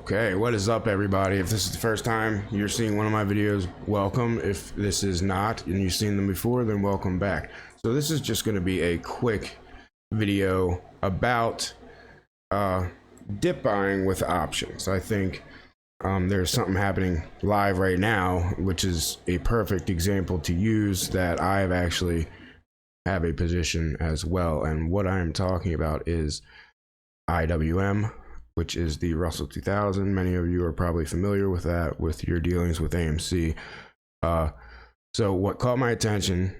Okay, what is up, everybody? If this is the first time you're seeing one of my videos, welcome. If this is not and you've seen them before, then welcome back. So this is just going to be a quick video about dip buying with options. I think there's something happening live right now, which is a perfect example to use, that I have actually have a position as well. And what I'm talking about is IWM, which is the Russell 2000. Many of you are probably familiar with that with your dealings with AMC. So what caught my attention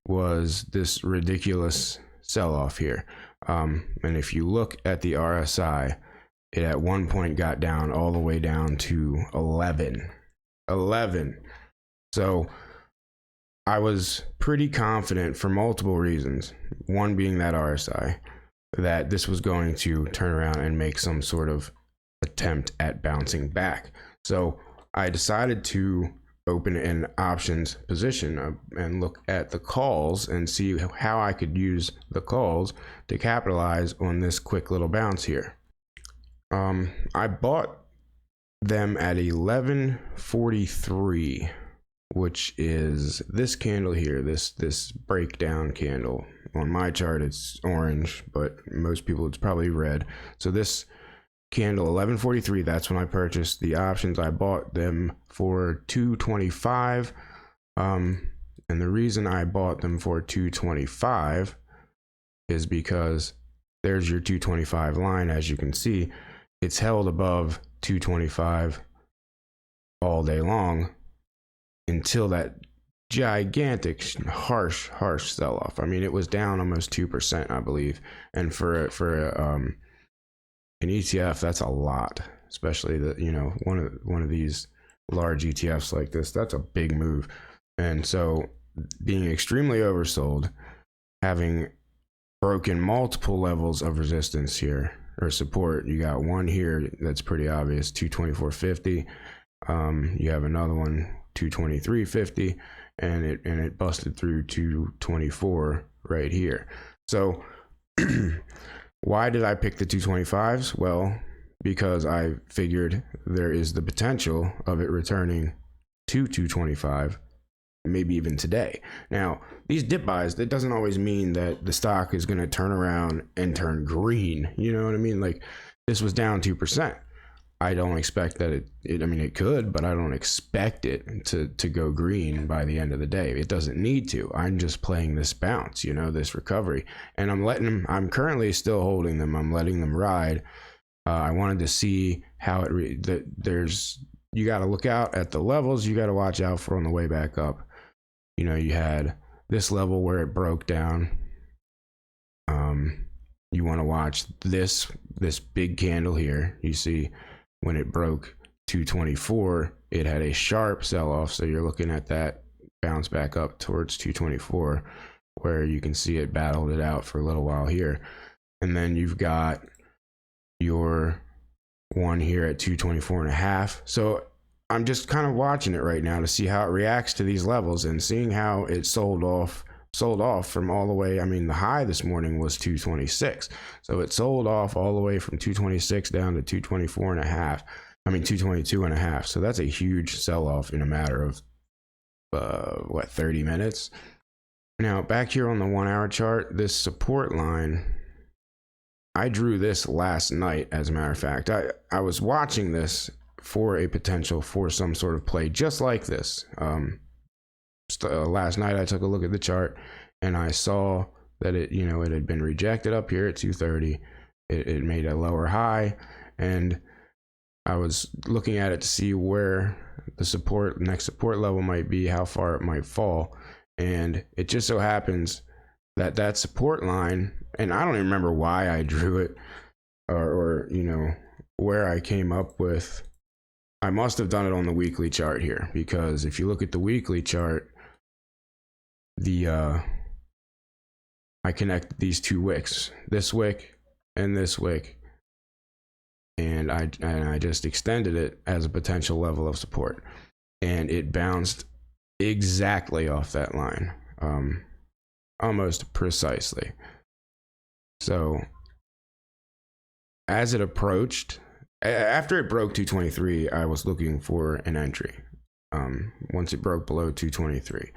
was this ridiculous sell-off here. And if you look at the RSI, it at one point got down all the way down to 11. So I was pretty confident for multiple reasons. One being that RSI, that this was going to turn around and make some sort of attempt at bouncing back. So I decided to open an options position and look at the calls and see how I could use the calls to capitalize on this quick little bounce here. I bought them at 1143, which is this candle here, this breakdown candle. On my chart it's orange, but most people it's probably red. So this candle 1143, that's when I purchased the options. I bought them for 225, and the reason I bought them for 225 is because there's your 225 line. As you can see, it's held above 225 all day long until that gigantic harsh sell-off. I mean, it was down almost 2%, I believe, and for an ETF, that's a lot, especially that, you know, one of these large ETFs like this, that's a big move. And so being extremely oversold, having broken multiple levels of resistance here or support, you got one here that's pretty obvious, 224.50. You have another one, 223.50, and it busted through 224 right here. So why did I pick the 225s? Well, because I figured there is the potential of it returning to 225, maybe even today. Now, these dip buys, that doesn't always mean that the stock is going to turn around and turn green. You know what I mean? Like, this was down 2%. I don't expect that I mean, it could, but I don't expect it to go green by the end of the day. It doesn't need to. I'm just playing this bounce, you know, this recovery, and I'm currently still holding them. I'm letting them ride. I wanted to see how you got to look out at the levels. You got to watch out for on the way back up. You know, you had this level where it broke down. You want to watch this big candle here. You see, when it broke 224, it had a sharp sell-off. So you're looking at that bounce back up towards 224, where you can see it battled it out for a little while here. And then you've got your one here at 224.5. So I'm just kind of watching it right now to see how it reacts to these levels and seeing how it sold off from all the way. I mean, the high this morning was 226, so it sold off all the way from 226 down to 224.5. I mean 222.5. So that's a huge sell-off in a matter of 30 minutes. Now back here on the 1 hour chart, this support line, I drew this last night. As a matter of fact, I was watching this for a potential for some sort of play just like this. Last night I took a look at the chart and I saw that it had been rejected up here at 230. It made a lower high, and I was looking at it to see where the next support level might be, how far it might fall. And it just so happens that that support line, and I don't even remember why I drew it or you know, where I came up with. I must have done it on the weekly chart here, because if you look at the weekly chart, I connected these two wicks, this wick and this wick, and I just extended it as a potential level of support, and it bounced exactly off that line, almost precisely. So as it approached after it broke 223, I was looking for an entry. Once it broke below 223,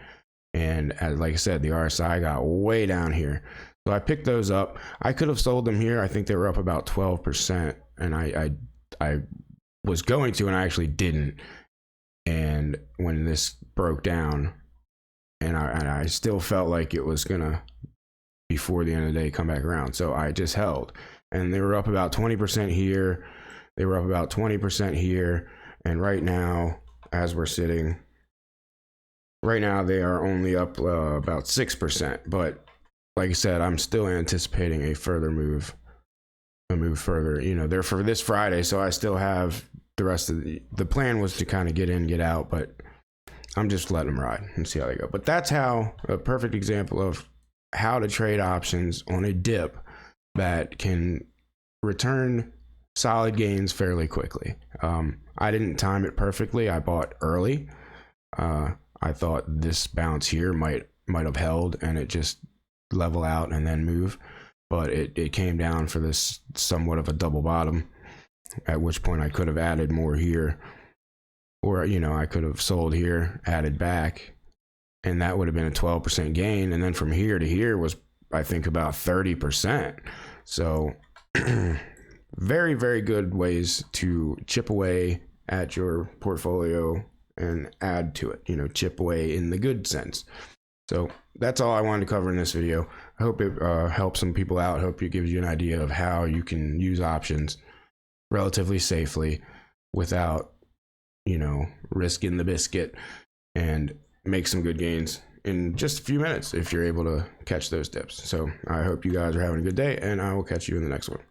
and like I said, the RSI got way down here, so I picked those up. I could have sold them here. I think they were up about 12%, and I was going to, and I actually didn't. And when this broke down, and I still felt like it was gonna, before the end of the day, come back around, so I just held. And they were up about 20% here. They were up about 20% here, and right now, as we're sitting, right now they are only up about 6%. But like I said, I'm still anticipating a move further. You know, they're for this Friday, so I still have the rest of the plan was to kind of get in, get out, but I'm just letting them ride and see how they go. But that's how a perfect example of how to trade options on a dip that can return solid gains fairly quickly. I didn't time it perfectly. I bought early. I thought this bounce here might have held and it just level out and then move, but it came down for this somewhat of a double bottom, at which point I could have added more here, or, you know, I could have sold here, added back, and that would have been a 12% gain. And then from here to here was, I think, about 30%. So very, very good ways to chip away at your portfolio and add to it, you know, chip away in the good sense. So that's all I wanted to cover in this video. I hope it helps some people out. I hope it gives you an idea of how you can use options relatively safely without, you know, risking the biscuit, and make some good gains in just a few minutes if you're able to catch those dips. So I hope you guys are having a good day, and I will catch you in the next one.